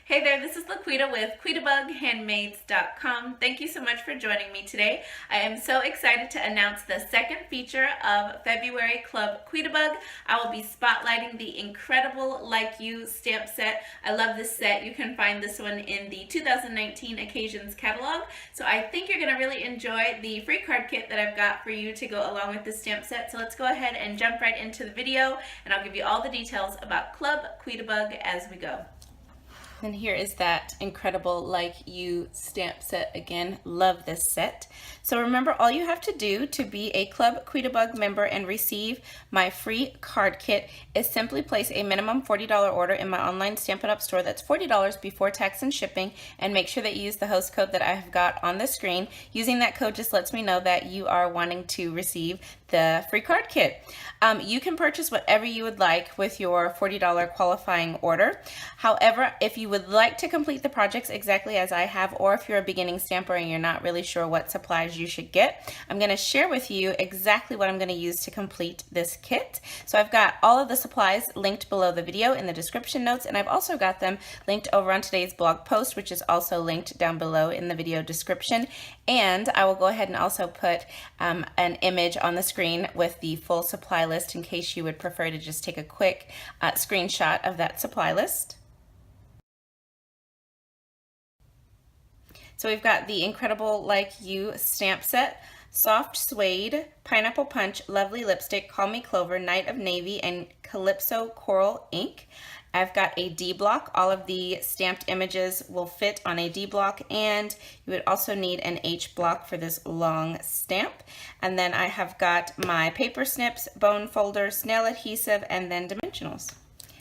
Hey there, this is LaQuita with QuitaBugHandmaids.com. Thank you so much for joining me today. I am so excited to announce the second feature of February Club Quitabug. I will be spotlighting the incredible Like You stamp set. I love this set. You can find this one in the 2019 Occasions catalog. So I think you're going to really enjoy the free card kit that I've got for you to go along with this stamp set. So let's go ahead and jump right into the video, and I'll give you all the details about Club Quitabug as we go. And here is that incredible Like You stamp set again. Love this set. So remember, all you have to do to be a Club Quitabug member and receive my free card kit is simply place a minimum $40 order in my online Stampin' Up! Store. That's $40 before tax and shipping, and make sure that you use the host code that I have got on the screen. Using that code just lets me know that you are wanting to receive the free card kit. You can purchase whatever you would like with your $40 qualifying order. However, if you would like to complete the projects exactly as I have, or if you're a beginning stamper and you're not really sure what supplies you should get, I'm going to share with you exactly what I'm going to use to complete this kit. So I've got all of the supplies linked below the video in the description notes, and I've also got them linked over on today's blog post, which is also linked down below in the video description. And I will go ahead and also put an image on the screen with the full supply list in case you would prefer to just take a quick screenshot of that supply list. So we've got the incredible Like You stamp set, soft suede, pineapple punch, lovely lipstick, Call Me Clover, Night of Navy, and Calypso Coral ink. I've got a D block. All of the stamped images will fit on a D block, and you would also need an H block for this long stamp. And then I have got my paper snips, bone folder, snail adhesive, and then dimensionals.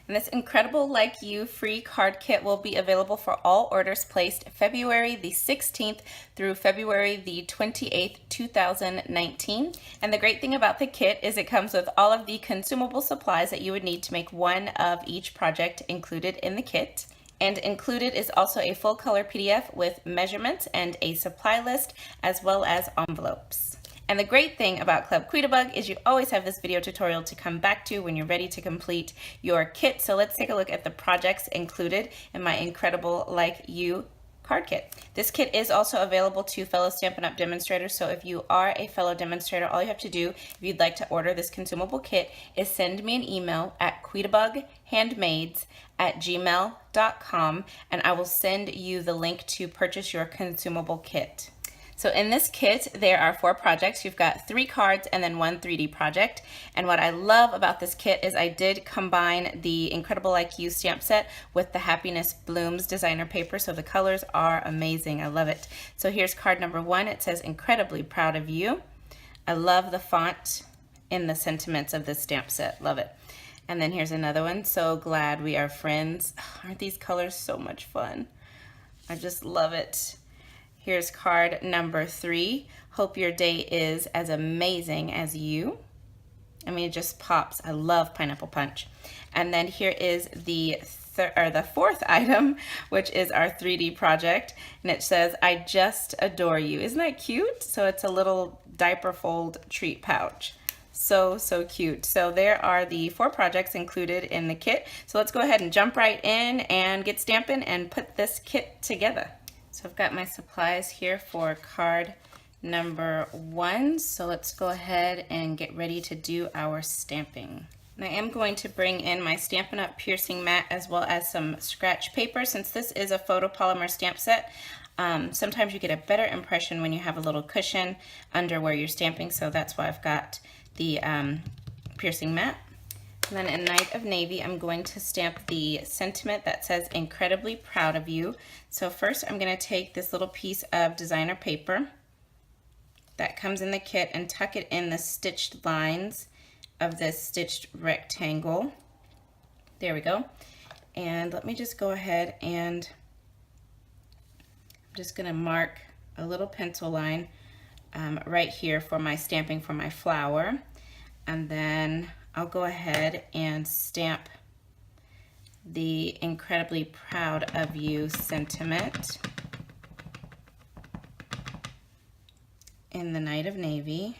And this incredible Like You free card kit will be available for all orders placed February the 16th through February the 28th, 2019. And the great thing about the kit is it comes with all of the consumable supplies that you would need to make one of each project included in the kit. And included is also a full color PDF with measurements and a supply list, as well as envelopes. And the great thing about Club Quitabug is you always have this video tutorial to come back to when you're ready to complete your kit. So let's take a look at the projects included in my incredible Like You card kit. This kit is also available to fellow Stampin' Up! Demonstrators, so if you are a fellow demonstrator, all you have to do if you'd like to order this consumable kit is send me an email at quitabughandmaids@gmail.com, and I will send you the link to purchase your consumable kit. So in this kit, there are 4 projects. You've got 3 cards and then 1 3D project. And what I love about this kit is I did combine the incredible Like You stamp set with the Happiness Blooms designer paper. So the colors are amazing. I love it. So here's card number 1. It says, "Incredibly proud of you." I love the font in the sentiments of this stamp set. Love it. And then here's another one. "So glad we are friends." Aren't these colors so much fun? I just love it. Here's card number 3. "Hope your day is as amazing as you." I mean, it just pops. I love pineapple punch. And then here is the fourth item, which is our 3D project. And it says, "I just adore you." Isn't that cute? So it's a little diaper fold treat pouch. So cute. So there are the 4 projects included in the kit. So let's go ahead and jump right in and get stamping and put this kit together. So I've got my supplies here for card number 1. So let's go ahead and get ready to do our stamping. And I am going to bring in my Stampin' Up! Piercing mat as well as some scratch paper. Since this is a photopolymer stamp set, sometimes you get a better impression when you have a little cushion under where you're stamping. So that's why I've got the piercing mat. And then in Night of Navy, I'm going to stamp the sentiment that says, "Incredibly proud of you." So first I'm going to take this little piece of designer paper that comes in the kit and tuck it in the stitched lines of this stitched rectangle. There we go. And let me just go ahead and I'm just going to mark a little pencil line right here for my stamping for my flower. And then I'll go ahead and stamp the "Incredibly proud of you" sentiment in the Night of Navy.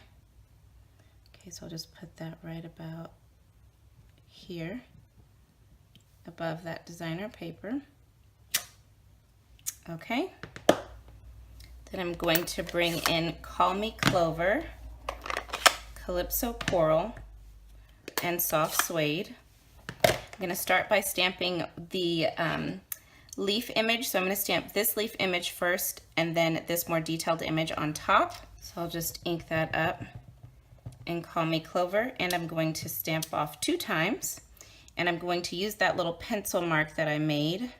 Okay, so I'll just put that right about here above that designer paper. Okay. Then I'm going to bring in Call Me Clover, Calypso Coral, and Soft Suede. I'm going to start by stamping the leaf image. So I'm going to stamp this leaf image first and then this more detailed image on top. So I'll just ink that up and Call Me Clover, and I'm going to stamp off 2 times, and I'm going to use that little pencil mark that I made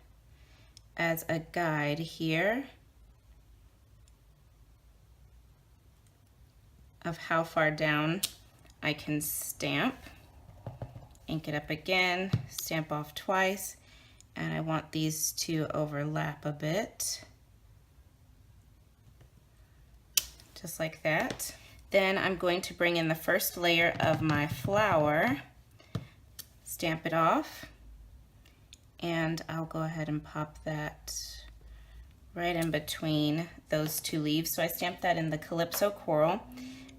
as a guide here of how far down I can stamp. Ink it up again, stamp off twice, and I want these to overlap a bit, just like that. Then I'm going to bring in the first layer of my flower, stamp it off, and I'll go ahead and pop that right in between those 2 leaves. So I stamped that in the Calypso Coral,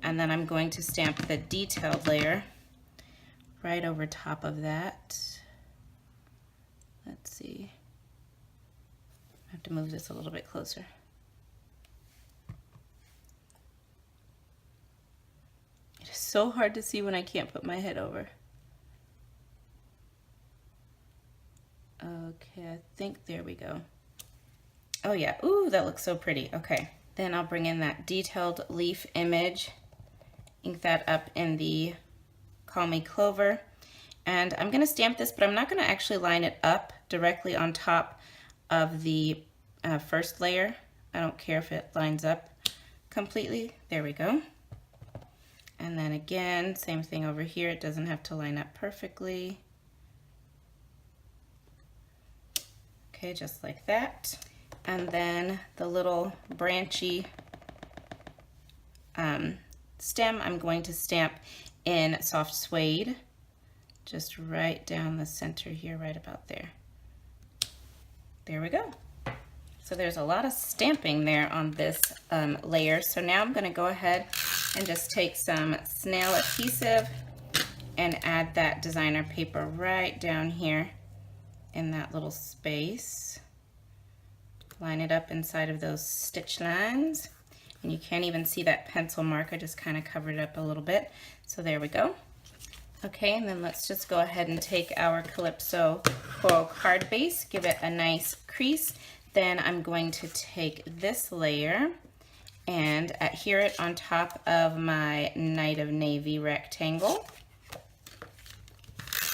and then I'm going to stamp the detailed layer right over top of that. Let's see. I have to move this a little bit closer. It is so hard to see when I can't put my head over. Okay, I think there we go. Oh yeah, ooh, that looks so pretty. Okay, then I'll bring in that detailed leaf image, ink that up in the Call Me Clover, and I'm gonna stamp this, but I'm not gonna actually line it up directly on top of the first layer. I don't care if it lines up completely. There we go. And then again, same thing over here. It doesn't have to line up perfectly. Okay, just like that. And then the little branchy stem, I'm going to stamp in Soft Suede, just right down the center here, right about there. There we go. So there's a lot of stamping there on this layer. So now I'm gonna go ahead and just take some snail adhesive and add that designer paper right down here in that little space. Line it up inside of those stitch lines. And you can't even see that pencil mark. I just kind of covered it up a little bit. So there we go. Okay, and then let's just go ahead and take our Calypso Coral card base, give it a nice crease. Then I'm going to take this layer and adhere it on top of my Night of Navy rectangle.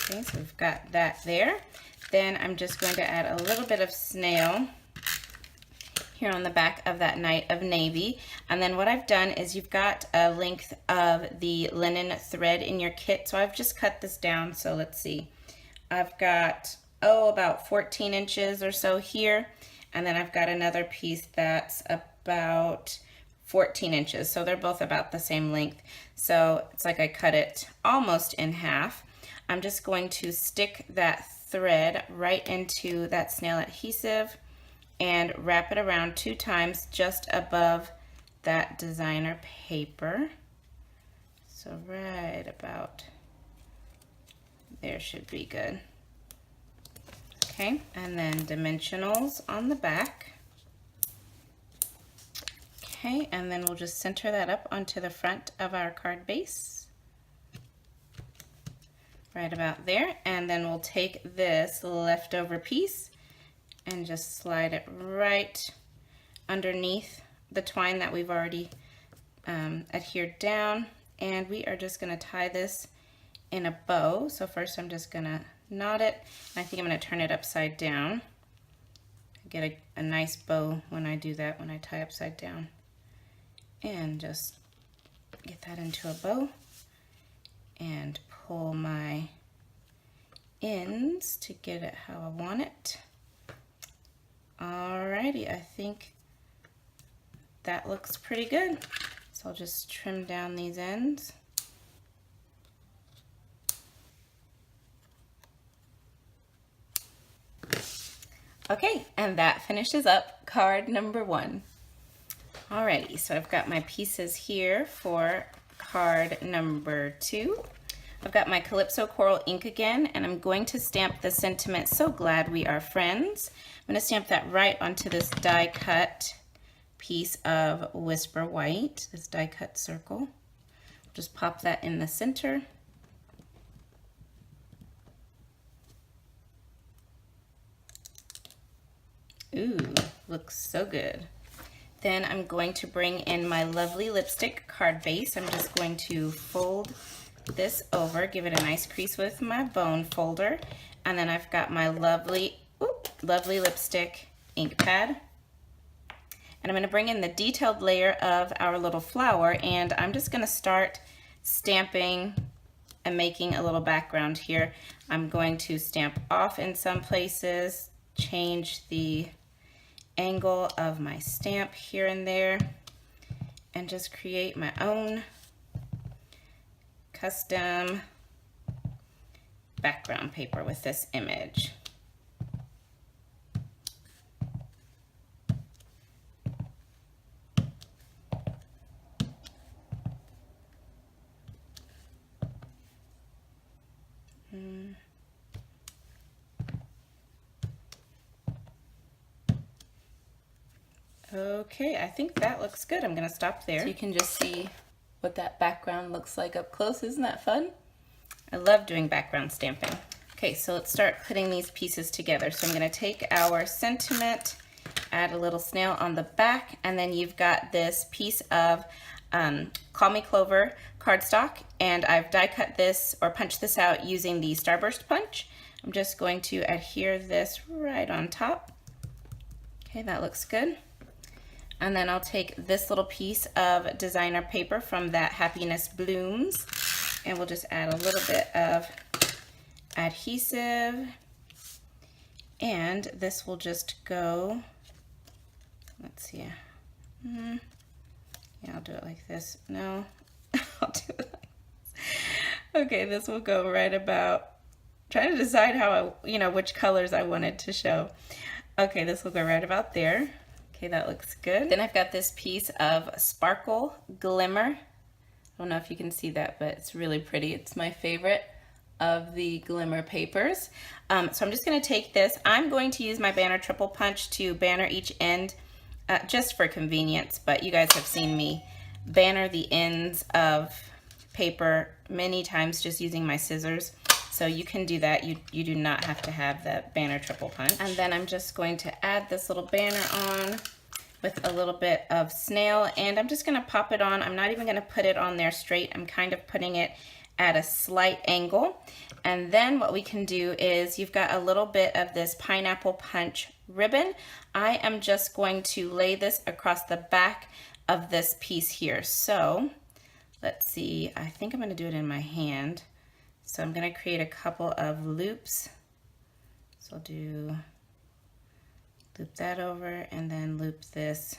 Okay, so we've got that there. Then I'm just going to add a little bit of snail here on the back of that Night of Navy. And then what I've done is you've got a length of the linen thread in your kit. So I've just cut this down. So let's see. I've got, about 14 inches or so here. And then I've got another piece that's about 14 inches. So they're both about the same length. So it's like I cut it almost in half. I'm just going to stick that thread right into that snail adhesive and wrap it around 2 times just above that designer paper. So right about there should be good. Okay, and then dimensionals on the back. Okay, and then we'll just center that up onto the front of our card base. Right about there, and then we'll take this leftover piece and just slide it right underneath the twine that we've already adhered down. And we are just gonna tie this in a bow. So first I'm just gonna knot it. And I think I'm gonna turn it upside down. Get a nice bow when I do that, when I tie upside down. And just get that into a bow and pull my ends to get it how I want it. Alrighty, I think that looks pretty good. So I'll just trim down these ends. Okay, and that finishes up card number 1. Alrighty, so I've got my pieces here for card number 2. I've got my Calypso Coral ink again, and I'm going to stamp the sentiment, "So glad we are friends." I'm going to stamp that right onto this die cut piece of Whisper White, this die cut circle. Just pop that in the center. Ooh, looks so good. Then I'm going to bring in my lovely lipstick card base. I'm just going to fold this over, give it a nice crease with my bone folder, and then I've got my lovely lipstick ink pad. And I'm going to bring in the detailed layer of our little flower, and I'm just going to start stamping and making a little background here. I'm going to stamp off in some places, change the angle of my stamp here and there, and just create my own custom background paper with this image. Okay, I think that looks good. I'm gonna stop there. So you can just see what that background looks like up close. Isn't that fun? I love doing background stamping. Okay, so let's start putting these pieces together. So I'm gonna take our sentiment, add a little snail on the back, and then you've got this piece of Call Me Clover cardstock, and I've die cut this or punched this out using the Starburst punch. I'm just going to adhere this right on top. Okay, that looks good. And then I'll take this little piece of designer paper from that Happiness Blooms, and we'll just add a little bit of adhesive, and this will just go, let's see, yeah, I'll do it like this. No, I'll do it like this. Okay, this will go right about, trying to decide how which colors I wanted to show. Okay, this will go right about there. Okay, that looks good. Then I've got this piece of Sparkle Glimmer. I don't know if you can see that, but it's really pretty. It's my favorite of the glimmer papers. So I'm just gonna take this. I'm going to use my banner triple punch to banner each end just for convenience, but you guys have seen me banner the ends of paper many times just using my scissors. So you can do that. You do not have to have the banner triple punch. And then I'm just going to add this little banner on with a little bit of snail, and I'm just gonna pop it on. I'm not even gonna put it on there straight. I'm kind of putting it at a slight angle. And then what we can do is, you've got a little bit of this pineapple punch ribbon. I am just going to lay this across the back of this piece here. So let's see, I think I'm gonna do it in my hand. So I'm gonna create a couple of loops. So I'll do loop that over and then loop this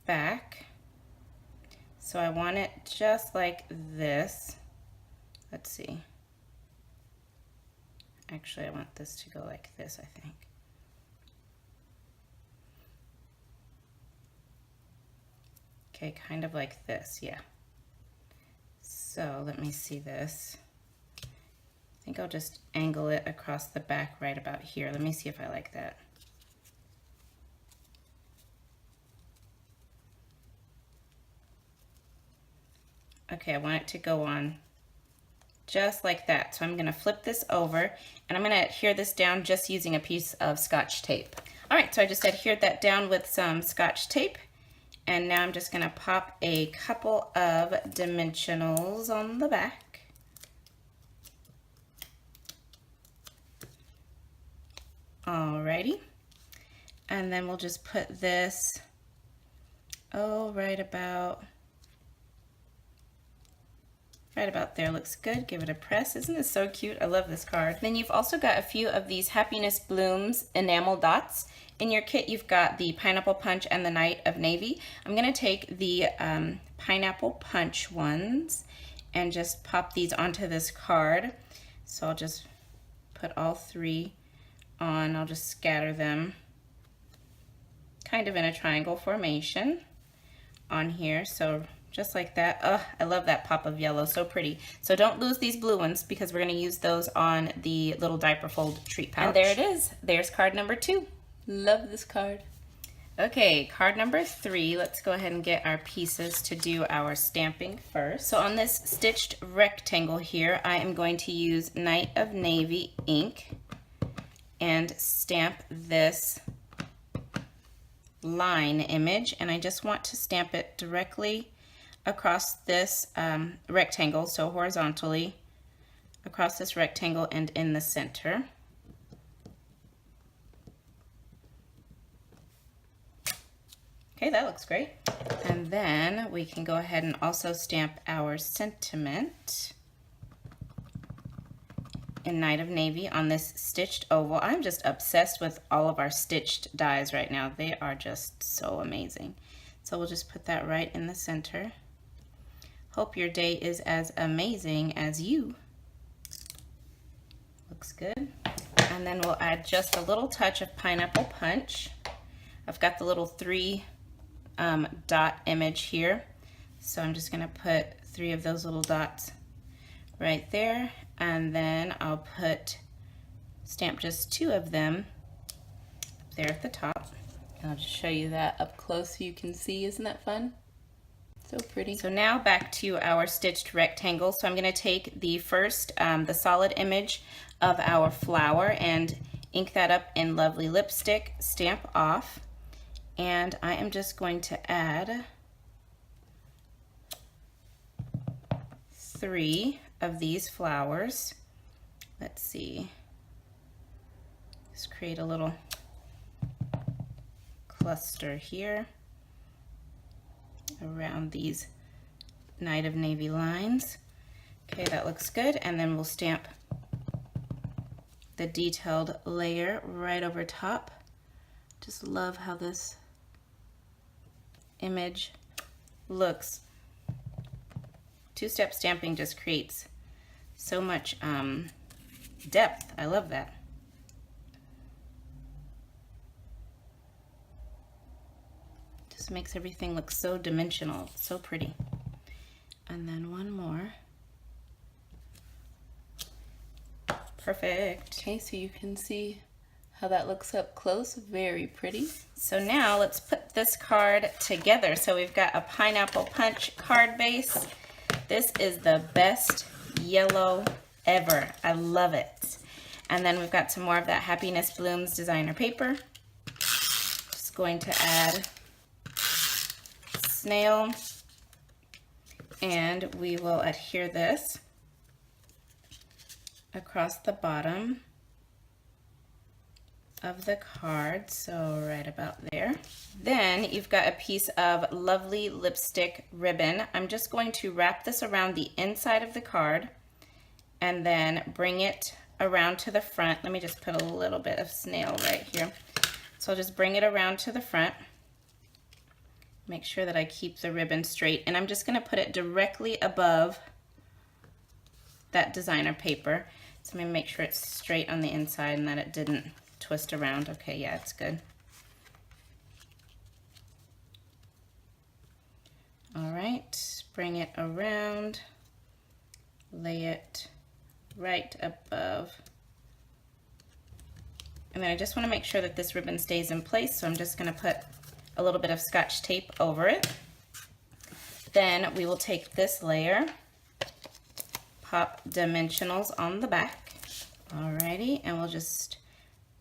back. So I want it just like this. Let's see. Actually, I want this to go like this, I think. Okay, kind of like this, yeah. So let me see this. I think I'll just angle it across the back right about here. Let me see if I like that. Okay, I want it to go on just like that. So I'm gonna flip this over, and I'm gonna adhere this down just using a piece of Scotch tape. All right, so I just adhered that down with some Scotch tape, and now I'm just gonna pop a couple of dimensionals on the back. Alrighty, and then we'll just put this, right about there. Looks good. Give it a press. Isn't this so cute? I love this card. Then you've also got a few of these Happiness Blooms enamel dots. In your kit, you've got the Pineapple Punch and the Night of Navy. I'm going to take the Pineapple Punch ones and just pop these onto this card. So I'll just put all three on. I'll just scatter them kind of in a triangle formation on here. So just like that. Oh, I love that pop of yellow, so pretty. So don't lose these blue ones because we're gonna use those on the little diaper fold treat pouch. And there it is, there's card number 2. Love this card. Okay, card number 3, let's go ahead and get our pieces to do our stamping first. So on this stitched rectangle here, I am going to use Night of Navy ink and stamp this line image, and I just want to stamp it directly across this rectangle, so horizontally across this rectangle and in the center. Okay, that looks great. And then we can go ahead and also stamp our sentiment in Night of Navy on this stitched oval. I'm just obsessed with all of our stitched dies right now. They are just so amazing. So we'll just put that right in the center. Hope your day is as amazing as you. Looks good. And then we'll add just a little touch of pineapple punch. I've got the little 3 dot image here. So I'm just gonna put 3 of those little dots right there. And then I'll stamp just 2 of them there at the top. And I'll just show you that up close so you can see. Isn't that fun? So pretty. So now back to our stitched rectangle. So I'm going to take the first, the solid image of our flower and ink that up in lovely lipstick, stamp off. And I am just going to add 3 of these flowers. Let's see. Just create a little cluster here around these Night of Navy lines. Okay, that looks good. And then we'll stamp the detailed layer right over top. Just love how this image looks. Two-step stamping just creates so much depth. I love that. Just makes everything look so dimensional, so pretty. And then one more. Perfect. Okay, so you can see how that looks up close. Very pretty. So now let's put this card together. So we've got a pineapple punch card base. This is the best yellow ever. I love it. And then we've got some more of that Happiness Blooms designer paper. Just going to add snail, and we will adhere this across the bottom of the card, so right about there. Then you've got a piece of lovely lipstick ribbon. I'm just going to wrap this around the inside of the card and then bring it around to the front. Let me just put a little bit of snail right here. So I'll just bring it around to the front. Make sure that I keep the ribbon straight, and I'm just going to put it directly above that designer paper. So I'm going to make sure it's straight on the inside and that it didn't twist around. Okay, yeah, it's good. All right, bring it around, lay it right above. And then I just want to make sure that this ribbon stays in place, so I'm just going to put a little bit of Scotch tape over it. Then we will take this layer, pop dimensionals on the back. Alrighty, and we'll just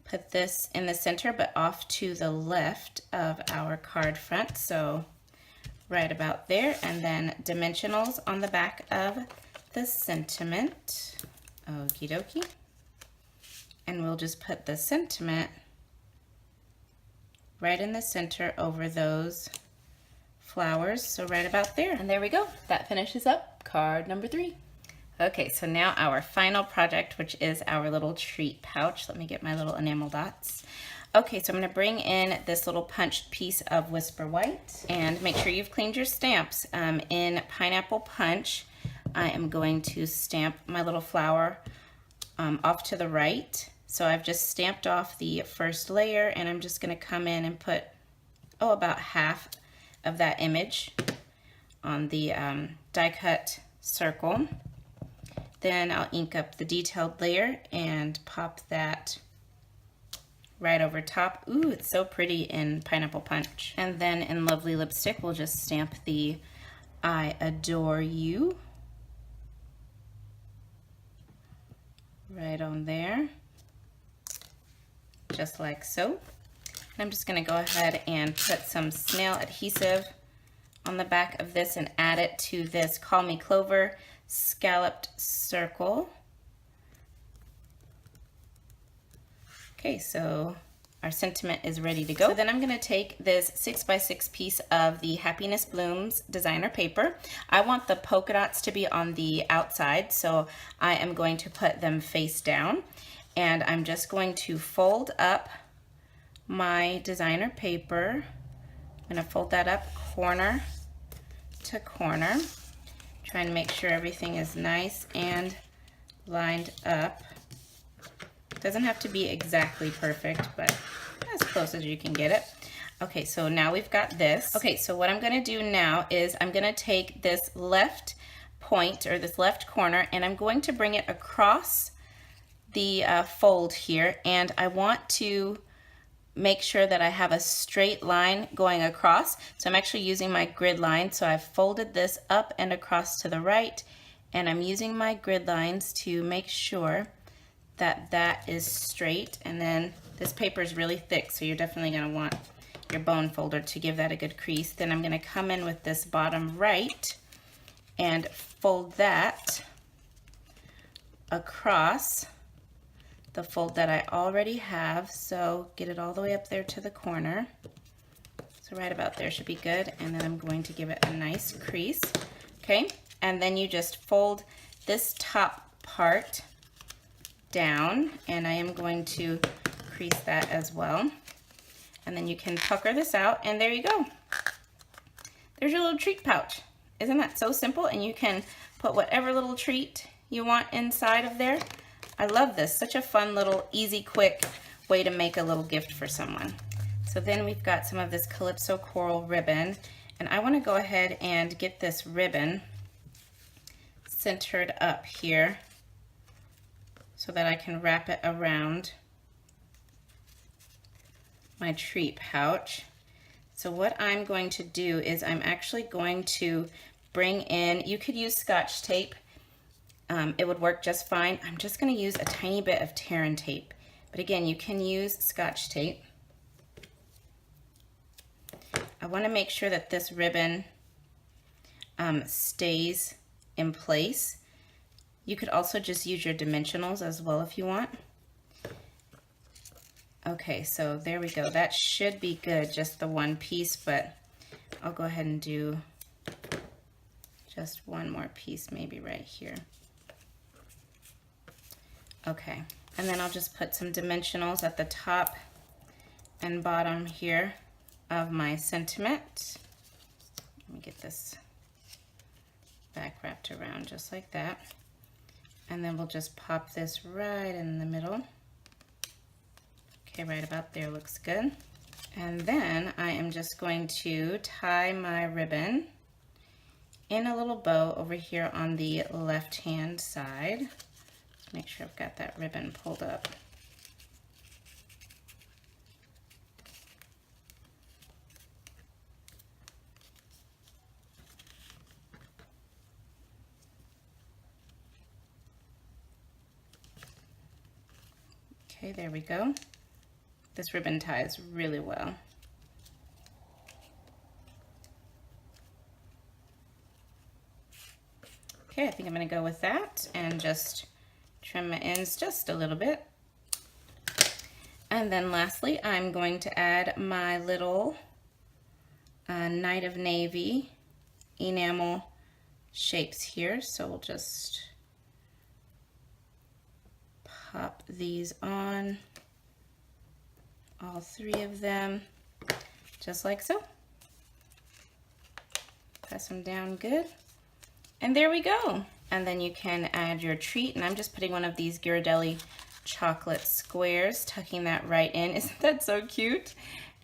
put this in the center but off to the left of our card front, so right about there, and then dimensionals on the back of the sentiment. Okie dokie. And we'll just put the sentiment right in the center over those flowers, so right about there. And there we go. That finishes up card number 3. Okay, so now our final project, which is our little treat pouch. Let me get my little enamel dots. Okay, so I'm going to bring in this little punched piece of Whisper White, and make sure you've cleaned your stamps. In Pineapple Punch, I am going to stamp my little flower off to the right. So I've just stamped off the first layer, and I'm just going to come in and put, about half of that image on the die cut circle. Then I'll ink up the detailed layer and pop that right over top. Ooh, it's so pretty in Pineapple Punch. And then in Lovely Lipstick, we'll just stamp the I Adore You right on there, just like so. And I'm just gonna go ahead and put some snail adhesive on the back of this and add it to this Call Me Clover scalloped circle. Okay, so our sentiment is ready to go. So then I'm gonna take this 6x6 piece of the Happiness Blooms designer paper. I want the polka dots to be on the outside, so I am going to put them face down. And I'm just going to fold up my designer paper. I'm gonna fold that up corner to corner. Trying to make sure everything is nice and lined up. Doesn't have to be exactly perfect, but as close as you can get it. Okay, so now we've got this. Okay, so what I'm gonna do now is I'm gonna take this left point, or this left corner, and I'm going to bring it across the fold here, and I want to make sure that I have a straight line going across. So I'm actually using my grid line, so I've folded this up and across to the right, and I'm using my grid lines to make sure that that is straight. And then this paper is really thick, so you're definitely going to want your bone folder to give that a good crease. Then I'm going to come in with this bottom right and fold that across the fold that I already have. So get it all the way up there to the corner. So right about there should be good. And then I'm going to give it a nice crease. Okay, and then you just fold this top part down, and I am going to crease that as well. And then you can pucker this out, and there you go. There's your little treat pouch. Isn't that so simple? And you can put whatever little treat you want inside of there. I love this. Such a fun little easy, quick way to make a little gift for someone. So then we've got some of this Calypso Coral ribbon, and I want to go ahead and get this ribbon centered up here so that I can wrap it around my treat pouch. So what I'm going to do is I'm actually going to bring in, you could use Scotch tape, it would work just fine. I'm just going to use a tiny bit of Terran tape, but again, you can use Scotch tape. I want to make sure that this ribbon stays in place. You could also just use your dimensionals as well if you want. Okay, so there we go. That should be good, just the one piece, but I'll go ahead and do just one more piece, maybe right here. Okay, and then I'll just put some dimensionals at the top and bottom here of my sentiment. Let me get this back wrapped around just like that. And then we'll just pop this right in the middle. Okay, right about there looks good. And then I am just going to tie my ribbon in a little bow over here on the left-hand side. Let's make sure I've got that ribbon pulled up. Okay, there we go. This ribbon ties really well. Okay, I think I'm going to go with that and just trim my ends just a little bit. And then lastly, I'm going to add my little Night of Navy enamel shapes here. So we'll just pop these on, all three of them, just like so. Press them down good. And there we go. And then you can add your treat, and I'm just putting one of these Ghirardelli chocolate squares, tucking that right in. Isn't that so cute?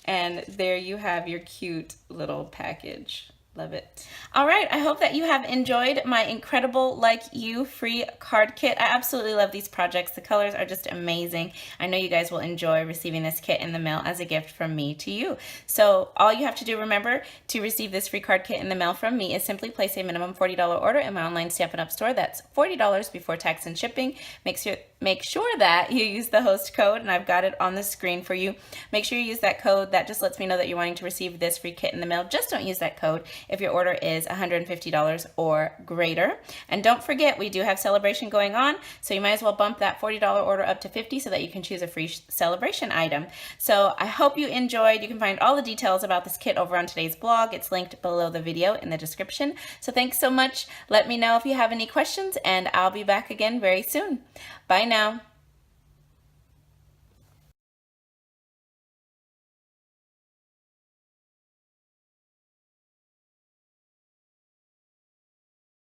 And there you have your cute little package. Love it. All right, I hope that you have enjoyed my incredible Like You free card kit. I absolutely love these projects. The colors are just amazing. I know you guys will enjoy receiving this kit in the mail as a gift from me to you. So all you have to do, remember, to receive this free card kit in the mail from me is simply place a minimum $40 order in my online Stampin' Up! Store. That's $40 before tax and shipping. Make sure that you use the host code, and I've got it on the screen for you. Make sure you use that code. That just lets me know that you're wanting to receive this free kit in the mail. Just don't use that code if your order is $150 or greater. And don't forget, we do have celebration going on, so you might as well bump that $40 order up to $50 so that you can choose a free celebration item. So I hope you enjoyed. You can find all the details about this kit over on today's blog. It's linked below the video in the description. So thanks so much. Let me know if you have any questions, and I'll be back again very soon. Bye now.